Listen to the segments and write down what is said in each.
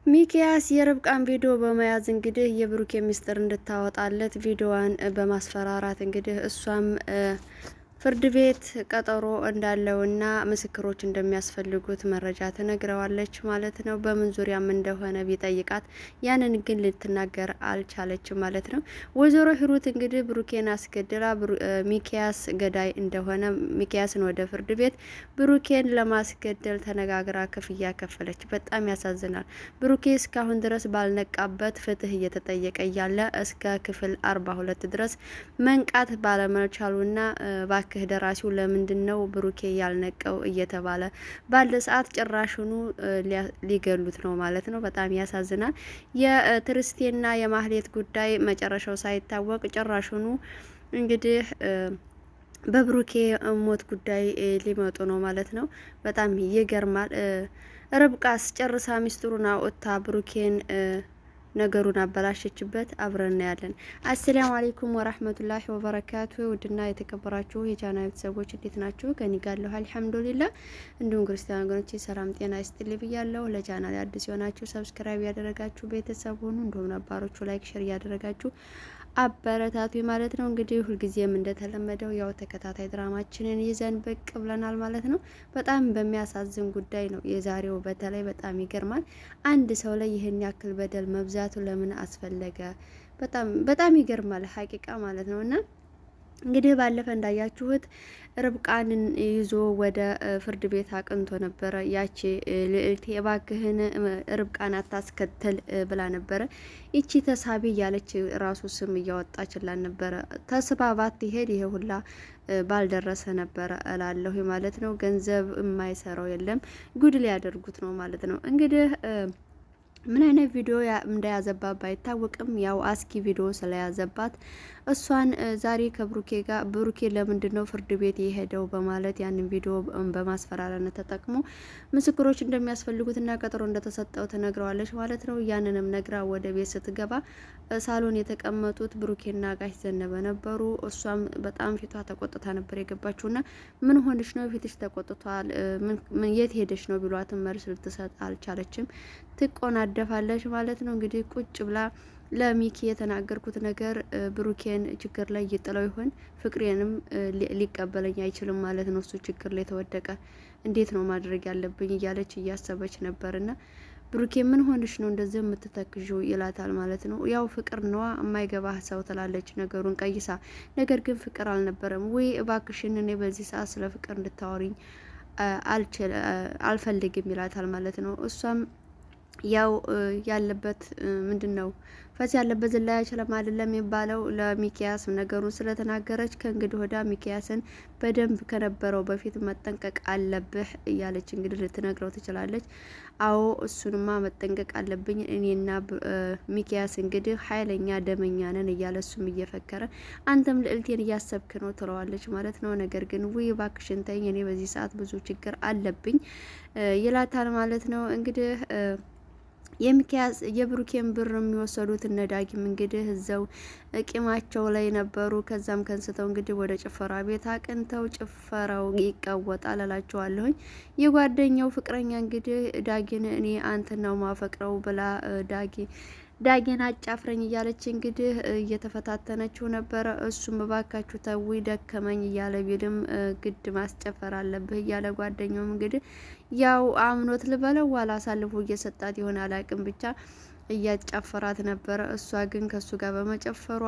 ሚኪያስ የርብቃን ቪዲዮ በመያዝ እንግዲህ የብሩክ ሚስጥር እንድታወጣለት ቪዲዮዋን በማስፈራራት እንግዲህ እሷም ፍርድ ቤት ቀጠሮ እንዳለውና ምስክሮች እንደሚያስፈልጉት መረጃ ትነግረዋለች ማለት ነው። በምን ዙሪያም እንደሆነ ቢጠይቃት ያንን ግን ልትናገር አልቻለችም ማለት ነው። ወይዘሮ ሂሩት እንግዲህ ብሩኬን አስገድላ ሚኪያስ ገዳይ እንደሆነ ሚኪያስን ወደ ፍርድ ቤት ብሩኬን ለማስገደል ተነጋግራ ክፍያ ከፈለች። በጣም ያሳዝናል። ብሩኬ እስካሁን ድረስ ባልነቃበት ፍትህ እየተጠየቀ እያለ እስከ ክፍል 42 ድረስ መንቃት ባለመቻሉና ክህ ደራሲው ለምንድነው ብሩኬ ያልነቀው እየተባለ ባለ ሰዓት ጭራሹኑ ሊገሉት ነው ማለት ነው። በጣም ያሳዝናል። የትርስቴና የማህሌት ጉዳይ መጨረሻው ሳይታወቅ ጭራሹኑ እንግዲህ በብሩኬ ሞት ጉዳይ ሊመጡ ነው ማለት ነው። በጣም ይገርማል። ርብቃስ ጨርሳ ሚስጥሩን አውጥታ ብሩኬን ነገሩን አበላሸችበት። አብረን እናያለን። አሰላሙ አለይኩም ወራህመቱላሂ ወበረካቱ። ውድና የተከበራችሁ የቻናል ቤተሰቦች እንዴት ናችሁ? ከኔ ጋር አለሁ አልሐምዱሊላህ። እንዲሁም ክርስቲያን ወገኖቼ ሰላም ጤና ይስጥልኝ ብያለሁ። ለቻናል አዲስ የሆናችሁ ሰብስክራይብ ያደረጋችሁ ቤተሰብ ሁኑ። እንዲሁም ነባሮቹ ላይክ ሼር ያደረጋችሁ አበረታቱ ማለት ነው። እንግዲህ ሁልጊዜም እንደተለመደው ያው ተከታታይ ድራማችንን ይዘን ብቅ ብለናል ማለት ነው። በጣም በሚያሳዝን ጉዳይ ነው የዛሬው። በተለይ በጣም ይገርማል። አንድ ሰው ላይ ይህን ያክል በደል መብዛቱ ለምን አስፈለገ? በጣም ይገርማል ሀቂቃ ማለት ነውና እንግዲህ ባለፈ እንዳያችሁት ርብቃንን ይዞ ወደ ፍርድ ቤት አቅንቶ ነበረ። ያቺ ልዕልት የባክህን ርብቃን አታስከተል ብላ ነበረ። ይቺ ተሳቢ እያለች ራሱ ስም እያወጣችላን ነበረ። ተስባ ባትሄድ ይሄ ሁላ ባልደረሰ ነበረ እላለሁ ማለት ነው። ገንዘብ የማይሰራው የለም። ጉድ ሊያደርጉት ነው ማለት ነው። እንግዲህ ምን አይነት ቪዲዮ እንደያዘባት ባይታወቅም ያው አስኪ ቪዲዮ ስለያዘባት እሷን ዛሬ ከብሩኬ ጋር ብሩኬ ለምንድነው ፍርድ ቤት የሄደው በማለት ያንን ቪዲዮ በማስፈራሪያነት ተጠቅሞ ምስክሮች እንደሚያስፈልጉትና ቀጠሮ እንደተሰጠው ትነግረዋለች ማለት ነው። ያንንም ነግራ ወደ ቤት ስትገባ ሳሎን የተቀመጡት ብሩኬና ጋሽ ዘነበ ነበሩ። እሷም በጣም ፊቷ ተቆጥታ ነበር የገባችውና ምን ሆነሽ ነው? ፊትሽ ተቆጥቷል። ምን የት ሄደሽ ነው ቢሏትም መልስ ልትሰጥ አልቻለችም። ትቆናደፋለች ማለት ነው። እንግዲህ ቁጭ ብላ ለሚኪ የተናገርኩት ነገር ብሩኬን ችግር ላይ ይጥለው ይሆን? ፍቅሬንም ሊቀበለኝ አይችልም ማለት ነው። እሱ ችግር ላይ ተወደቀ። እንዴት ነው ማድረግ ያለብኝ እያለች እያሰበች ነበርና ብሩኬ ምን ሆንሽ ነው እንደዚህ የምትተክዡ ይላታል ማለት ነው። ያው ፍቅር ነዋ የማይገባህ ሰው ትላለች ነገሩን ቀይሳ። ነገር ግን ፍቅር አልነበረም ወይ? እባክሽን እኔ በዚህ ሰዓት ስለ ፍቅር እንድታወሪኝ አልፈልግም ይላታል ማለት ነው። እሷም ያው ያለበት ምንድነው ፈስ ያለበት ዝላይ አይችልም አይደለም የሚባለው። ለሚኪያስ ነገሩን ስለተናገረች ከእንግዲህ ወዳ ሚኪያስን በደንብ ከነበረው በፊት መጠንቀቅ አለብህ እያለች እንግዲህ ልትነግረው ትችላለች። አዎ እሱንማ መጠንቀቅ አለብኝ እኔና ሚኪያስ እንግዲህ ኃይለኛ ደመኛ ነን እያለ እሱም እየፈከረ አንተም ልዕልቴን እያሰብክ ነው ትለዋለች ማለት ነው። ነገር ግን ውይ እባክሽን ተይኝ እኔ በዚህ ሰዓት ብዙ ችግር አለብኝ ይላታል ማለት ነው። እንግዲህ የሚኪያስ የብሩኬን ብር የሚወሰዱት እነዳጊም እንግዲህ እዛው ቂማቸው ላይ ነበሩ። ከዛም ከንስተው እንግዲህ ወደ ጭፈራ ቤት አቅንተው ጭፈራው ይቀወጣል እላቸዋለሁኝ። የጓደኛው ፍቅረኛ እንግዲህ ዳጊን እኔ አንተን ነው ማፈቅረው ብላ ዳጊን አጫፍረኝ እያለች እንግዲህ እየተፈታተነችው ነበረ። እሱም እባካችሁ ተዊ ደከመኝ እያለ ቢልም ግድ ማስጨፈር አለብህ እያለ ጓደኛውም እንግዲህ ያው አምኖት ልበለው ዋላ አሳልፎ እየሰጣት ይሆን አላቅም፣ ብቻ እያጫፈራት ነበረ። እሷ ግን ከሱ ጋር በመጨፈሯ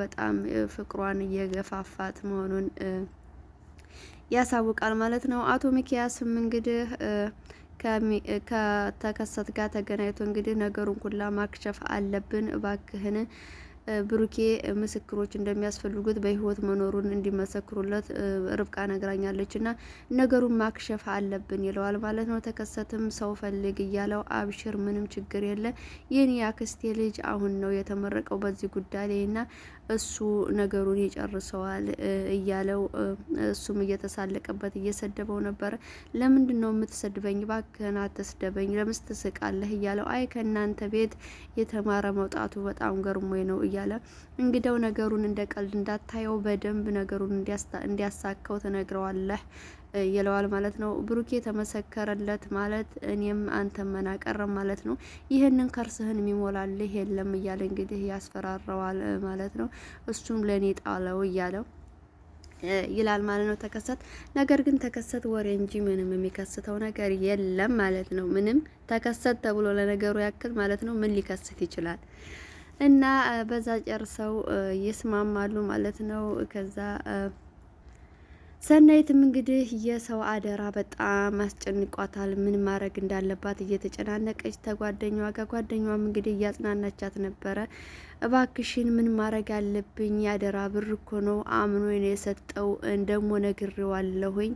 በጣም ፍቅሯን እየገፋፋት መሆኑን ያሳውቃል ማለት ነው። አቶ ሚኪያስም እንግዲህ ከተከሰት ጋር ተገናኝቶ እንግዲህ ነገሩን ኩላ ማክሸፍ አለብን እባክህን ብሩኬ ምስክሮች እንደሚያስፈልጉት በህይወት መኖሩን እንዲመሰክሩለት ርብቃ ነግራኛለችና ነገሩን ማክሸፍ አለብን ይለዋል ማለት ነው። ተከሰትም ሰው ፈልግ እያለው አብሽር ምንም ችግር የለ የኔ አክስቴ ልጅ አሁን ነው የተመረቀው በዚህ ጉዳይ ላይና እሱ ነገሩን ይጨርሰዋል እያለው እሱም እየተሳለቀበት እየሰደበው ነበር። ለምንድን ነው የምትሰድበኝ? ባክህን አትስደበኝ፣ ለምን ትስቃለህ? እያለው አይ ከእናንተ ቤት የተማረ መውጣቱ በጣም ገርሞኝ ነው እያለ እንግዲያው ነገሩን እንደ ቀልድ እንዳታየው በደንብ ነገሩን እንዲያሳካው ትነግረዋለህ ይለዋል ማለት ነው። ብሩኬ ተመሰከረለት ማለት እኔም አንተም መናቀረም ማለት ነው። ይህንን ከርስህን የሚሞላልህ የለም እያለ እንግዲህ ያስፈራረዋል ማለት ነው። እሱም ለኔ ጣለው እያለው ይላል ማለት ነው ተከሰት። ነገር ግን ተከሰት ወሬ እንጂ ምንም የሚከስተው ነገር የለም ማለት ነው። ምንም ተከሰት ተብሎ ለነገሩ ያክል ማለት ነው ምን ሊከሰት ይችላል? እና በዛ ጨርሰው ይስማማሉ ማለት ነው። ከዛ ሰናይትም እንግዲህ የሰው አደራ በጣም አስጨንቋታል። ምን ማድረግ እንዳለባት እየተጨናነቀች ተጓደኛዋ ጋር ጓደኛዋም እንግዲህ እያጽናናቻት ነበረ። እባክሽን ምን ማድረግ አለብኝ? ያደራ ብር እኮ ነው አምኖ ነው የሰጠው። እንደሞ ነግሬዋለሁኝ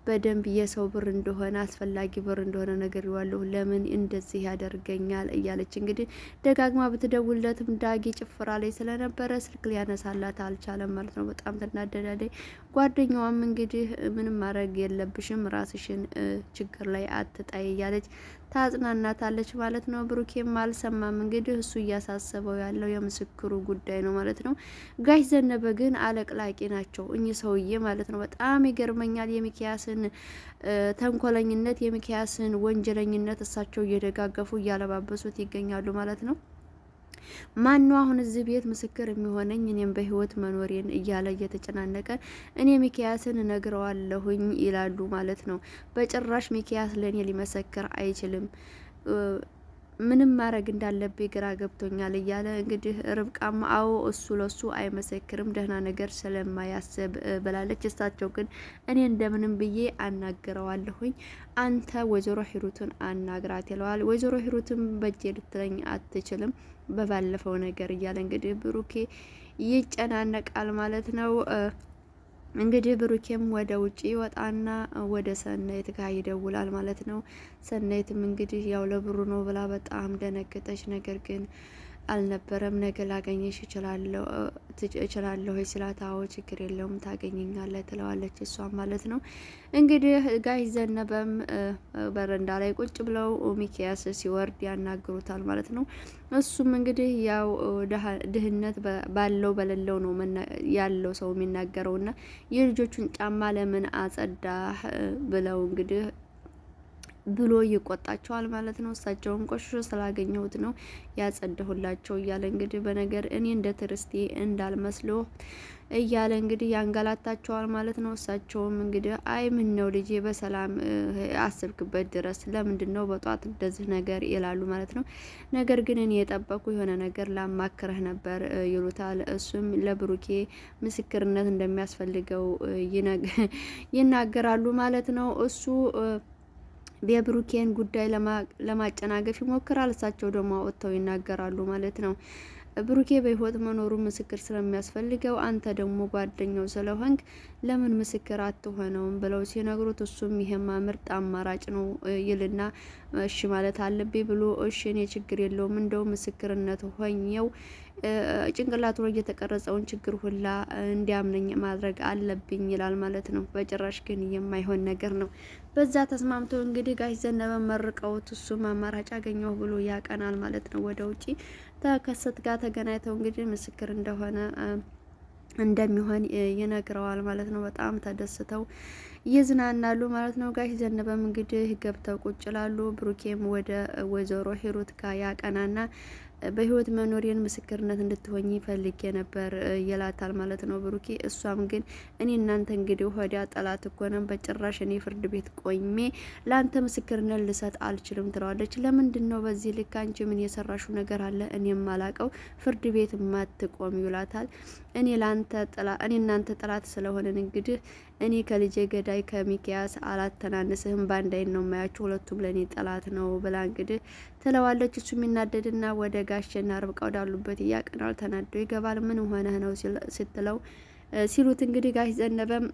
በደንብ የሰው ብር እንደሆነ አስፈላጊ ብር እንደሆነ ነግሬዋለሁ። ለምን እንደዚህ ያደርገኛል? እያለች እንግዲህ ደጋግማ ብትደውልለትም ዳጊ ጭፍራ ላይ ስለነበረ ስልክ ሊያነሳላት አልቻለም ማለት ነው። በጣም ትናደዳለች። ጓደኛዋም እንግዲህ ምንም ማድረግ የለብሽም ራስሽን ችግር ላይ አትጣይ እያለች ታጽናናታለች ማለት ነው። ብሩኬም አልሰማም። እንግዲህ እሱ እያሳሰበው ያለው የምስክሩ ጉዳይ ነው ማለት ነው። ጋሽ ዘነበ ግን አለቅላቂ ናቸው እኚህ ሰውዬ ማለት ነው። በጣም ይገርመኛል። የሚኪያስን ተንኮለኝነት፣ የሚኪያስን ወንጀለኝነት እሳቸው እየደጋገፉ እያለባበሱት ይገኛሉ ማለት ነው። ማን ነው አሁን እዚህ ቤት ምስክር የሚሆነኝ እኔም በህይወት መኖሬን እያለ እየተጨናነቀ እኔ ሚኪያስን እነግረዋለሁኝ ይላሉ ማለት ነው። በጭራሽ ሚኪያስ ለእኔ ሊመሰክር አይችልም፣ ምንም ማድረግ እንዳለብኝ ግራ ገብቶኛል እያለ እንግዲህ ርብቃም አዎ እሱ ለሱ አይመሰክርም ደህና ነገር ስለማያስብ ብላለች። እሳቸው ግን እኔ እንደምንም ብዬ አናግረዋለሁኝ አንተ ወይዘሮ ሂሩትን አናግራት ይለዋል። ወይዘሮ ሂሩትን በእጄ ልትለኝ አትችልም በባለፈው ነገር እያለ እንግዲህ ብሩኬ ይጨናነቃል ማለት ነው። እንግዲህ ብሩኬም ወደ ውጪ ይወጣና ወደ ሰናይት ጋር ይደውላል ማለት ነው። ሰናይትም እንግዲህ ያው ለብሩ ነው ብላ በጣም ደነገጠች። ነገር ግን አልነበረም። ነገ ላገኘሽ እችላለሁ ስላት አዎ ችግር የለውም ታገኘኛለህ ትለዋለች እሷም ማለት ነው። እንግዲህ ጋሽ ዘነበም በረንዳ ላይ ቁጭ ብለው ሚኪያስ ሲወርድ ያናግሩታል ማለት ነው። እሱም እንግዲህ ያው ድህነት ባለው በሌለው ነው ያለው ሰው የሚናገረውና የልጆቹን ጫማ ለምን አጸዳህ ብለው እንግዲህ ብሎ ይቆጣቸዋል ማለት ነው። እሳቸውም ቆሽሾ ስላገኘሁት ነው ያጸደሁላቸው እያለ እንግዲህ በነገር እኔ እንደ ትርስቴ እንዳልመስሎ እያለ እንግዲህ ያንገላታቸዋል ማለት ነው። እሳቸውም እንግዲህ አይ ምን ነው ልጄ በሰላም አስብክበት ድረስ ለምንድን ነው በጧት እንደዚህ ነገር ይላሉ ማለት ነው። ነገር ግን እኔ የጠበቁ የሆነ ነገር ላማክረህ ነበር ይሉታል። እሱም ለብሩኬ ምስክርነት እንደሚያስፈልገው ይናገራሉ ማለት ነው። እሱ የብሩኬን ጉዳይ ለማጨናገፍ ይሞክራል። እሳቸው ደግሞ ወጥተው ይናገራሉ ማለት ነው። ብሩኬ በህይወት መኖሩ ምስክር ስለሚያስፈልገው አንተ ደግሞ ጓደኛው ስለሆንክ ለምን ምስክር አትሆነውም ብለው ሲነግሩት እሱም ይሄማ ምርጥ አማራጭ ነው ይልና እሺ ማለት አለብኝ ብሎ እሺ እኔ ችግር የለውም እንደው ምስክርነት ሆኘው ጭንቅላቱ ላይ የተቀረጸውን ችግር ሁላ እንዲያምነኝ ማድረግ አለብኝ ይላል ማለት ነው። በጭራሽ ግን የማይሆን ነገር ነው። በዛ ተስማምቶ እንግዲህ ጋሽ ዘነበ መርቀውት እሱም አማራጭ አገኘሁ ብሎ ያቀናል ማለት ነው። ወደ ውጪ ተከሰት ጋር ተገናኝተው እንግዲህ ምስክር እንደሚሆን ይነግረዋል ማለት ነው። በጣም ተደስተው ይዝናናሉ ማለት ነው። ጋሽ ዘነበም እንግዲህ ገብተው ቁጭ ላሉ ብሩኬም ወደ ወይዘሮ ሂሩት ጋር ያቀናና በህይወት መኖሬን ምስክርነት እንድትሆኝ ፈልጌ ነበር ይላታል ማለት ነው ብሩኬ። እሷም ግን እኔ እናንተ እንግዲህ ወዲያ ጠላት እኮ ነን፣ በጭራሽ እኔ ፍርድ ቤት ቆይሜ ለአንተ ምስክርነት ልሰጥ አልችልም ትለዋለች። ለምንድን ነው በዚህ ልክ አንቺ ምን የሰራሹ ነገር አለ እኔ ማላቀው ፍርድ ቤት ማትቆም ይላታል። እኔ እናንተ ጠላት ስለሆነን እንግዲህ እኔ ከልጄ ገዳይ ከሚኪያስ አላተናንስህም፣ ባንድ አይን ነው ማያችሁ፣ ሁለቱም ለኔ ጠላት ነው ብላ እንግዲህ ትለዋለች። እሱ የሚናደድና ወደ ጋሽና ርብቃ ወዳሉበት እያቀናል። ተናዶ ይገባል። ምን ሆነህ ነው ስትለው ሲሉት እንግዲህ ጋሽ ዘነበም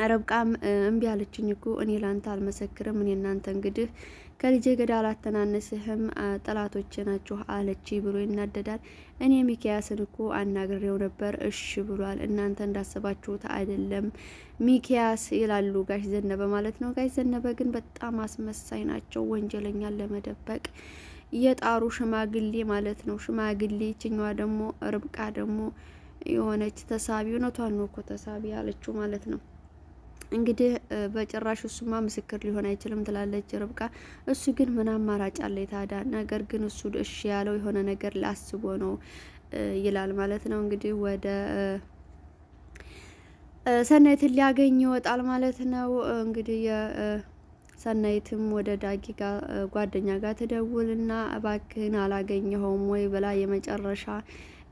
ርብቃም እምቢ አለችኝ እኮ እኔ ላንተ አልመሰክርም፣ እኔ እናንተ እንግዲህ ከልጄ ገዳ አላተናንስህም፣ ጠላቶች ናችሁ አለች ብሎ ይናደዳል። እኔ ሚኪያስን እኮ አናግሬው ነበር እሺ ብሏል፣ እናንተ እንዳሰባችሁት አይደለም ሚኪያስ ይላሉ ጋሽ ዘነበ ማለት ነው። ጋሽ ዘነበ ግን በጣም አስመሳይ ናቸው። ወንጀለኛን ለመደበቅ የጣሩ ሽማግሌ ማለት ነው። ሽማግሌ ይችኛዋ ደግሞ ርብቃ ደግሞ የሆነች ተሳቢ፣ እውነቷን ነው እኮ ተሳቢ አለችው ማለት ነው። እንግዲህ በጭራሽ እሱማ ምስክር ሊሆን አይችልም ትላለች ርብቃ። እሱ ግን ምን አማራጭ አለ ታዲያ? ነገር ግን እሱ እሺ ያለው የሆነ ነገር ላስቦ ነው ይላል ማለት ነው። እንግዲህ ወደ ሰናይትን ሊያገኝ ይወጣል ማለት ነው። እንግዲህ ሰናይትም ወደ ዳጊ ጋር ጓደኛ ጋር ትደውልና እባክህን አላገኘኸውም ወይ ብላ የመጨረሻ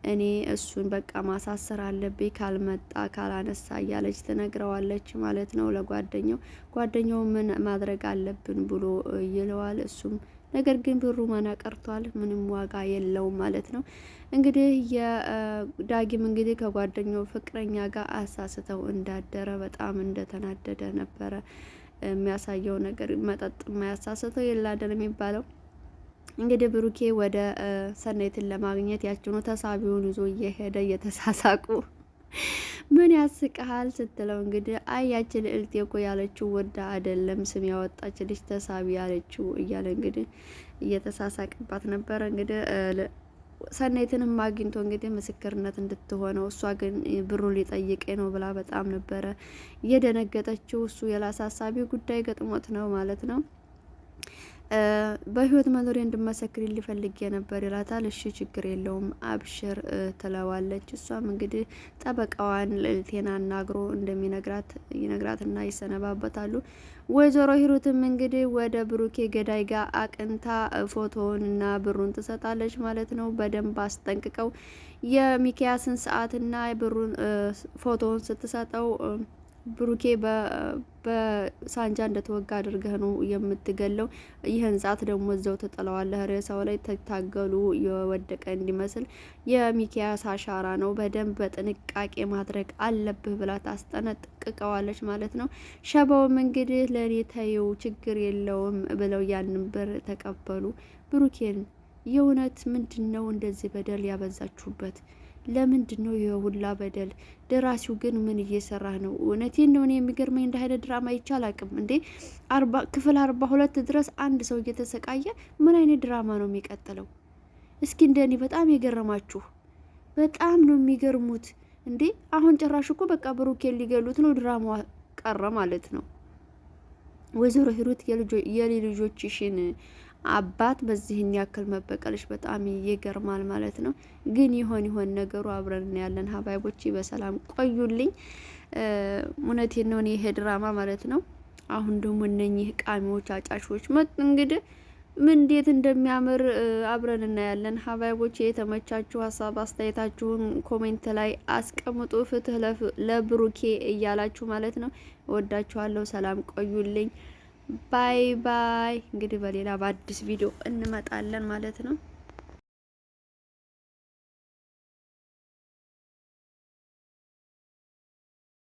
እኔ እሱን በቃ ማሳሰር አለብኝ ካልመጣ ካላነሳ እያለች ትነግረዋለች ማለት ነው ለጓደኛው። ጓደኛው ምን ማድረግ አለብን ብሎ ይለዋል። እሱም ነገር ግን ብሩ መና ቀርቷል፣ ምንም ዋጋ የለውም ማለት ነው። እንግዲህ የዳጊም እንግዲህ ከጓደኛው ፍቅረኛ ጋር አሳስተው እንዳደረ በጣም እንደተናደደ ነበረ የሚያሳየው ነገር። መጠጥ የማያሳስተው የላደል የሚባለው። እንግዲህ ብሩኬ ወደ ሰናይትን ለማግኘት ያችኑ ተሳቢውን ይዞ እየሄደ እየተሳሳቁ ምን ያስቀሃል ስትለው እንግዲህ አያችን ልዕልቴ እኮ ያለችው ወዳ አይደለም ስም ያወጣችልሽ ተሳቢ ያለችው እያለ እንግዲህ እየተሳሳቅባት ነበረ። እንግዲህ ሰናይትንም አግኝቶ እንግዲህ ምስክርነት እንድትሆነው እሷ ግን ብሩ ሊጠይቄ ነው ብላ በጣም ነበረ እየደነገጠችው። እሱ የላሳሳቢ ጉዳይ ገጥሞት ነው ማለት ነው። በህይወት መኖሬ እንድመሰክር ሊፈልግ የነበር ይላታል። እሺ ችግር የለውም አብሽር ትለዋለች። እሷም እንግዲህ ጠበቃዋን ልዕልቴን አናግሮ እንደሚነግራት ይነግራትና ይሰነባበታሉ። ወይዘሮ ሂሩትም እንግዲህ ወደ ብሩኬ ገዳይ ጋር አቅንታ ፎቶውንና ብሩን ትሰጣለች ማለት ነው። በደንብ አስጠንቅቀው የሚኪያስን ሰዓትና ብሩን ፎቶውን ስትሰጠው ብሩኬ በሳንጃ እንደተወጋ አድርገህ ነው የምትገለው። ይህን ዛት ደግሞ እዛው ተጠለዋለህ። ሬሳው ላይ ተታገሉ የወደቀ እንዲመስል የሚኪያስ አሻራ ነው፣ በደንብ በጥንቃቄ ማድረግ አለብህ ብላ ታስጠነቅቀዋለች ማለት ነው። ሸባውም እንግዲህ ለእኔ ተይው ችግር የለውም ብለው ያንን ብር ተቀበሉ። ብሩኬን የእውነት ምንድን ነው እንደዚህ በደል ያበዛችሁበት? ለምንድን ነው የሁላ በደል? ደራሲው ግን ምን እየሰራ ነው? እውነቴን ነው። እኔ የሚገርመኝ እንደ አይነት ድራማ ይቻል አቅም እንዴ ክፍል 42 ድረስ አንድ ሰው እየተሰቃየ ምን አይነት ድራማ ነው የሚቀጥለው? እስኪ እንደኔ በጣም የገረማችሁ በጣም ነው የሚገርሙት እንዴ። አሁን ጭራሽ እኮ በቃ ብሩኬን ሊገሉት ነው፣ ድራማ ቀረ ማለት ነው። ወይዘሮ ሂሩት የልጆችሽን አባት በዚህን ያክል መበቀልሽ በጣም ይገርማል ማለት ነው። ግን ይሆን ነገሩ አብረን ያለን ሀባይቦች በሰላም ቆዩልኝ። እውነቴን ነው ይሄ ድራማ ማለት ነው። አሁን ደግሞ እነኚህ ቃሚዎች አጫሾች መጡ እንግዲህ ምን እንዴት እንደሚያምር አብረን እናያለን። ሀባይቦች የተመቻችሁ ሀሳብ አስተያየታችሁን ኮሜንት ላይ አስቀምጡ። ፍትህ ለብሩኬ እያላችሁ ማለት ነው። እወዳችኋለሁ። ሰላም ቆዩልኝ። ባይ ባይ። እንግዲህ በሌላ በአዲስ ቪዲዮ እንመጣለን ማለት ነው።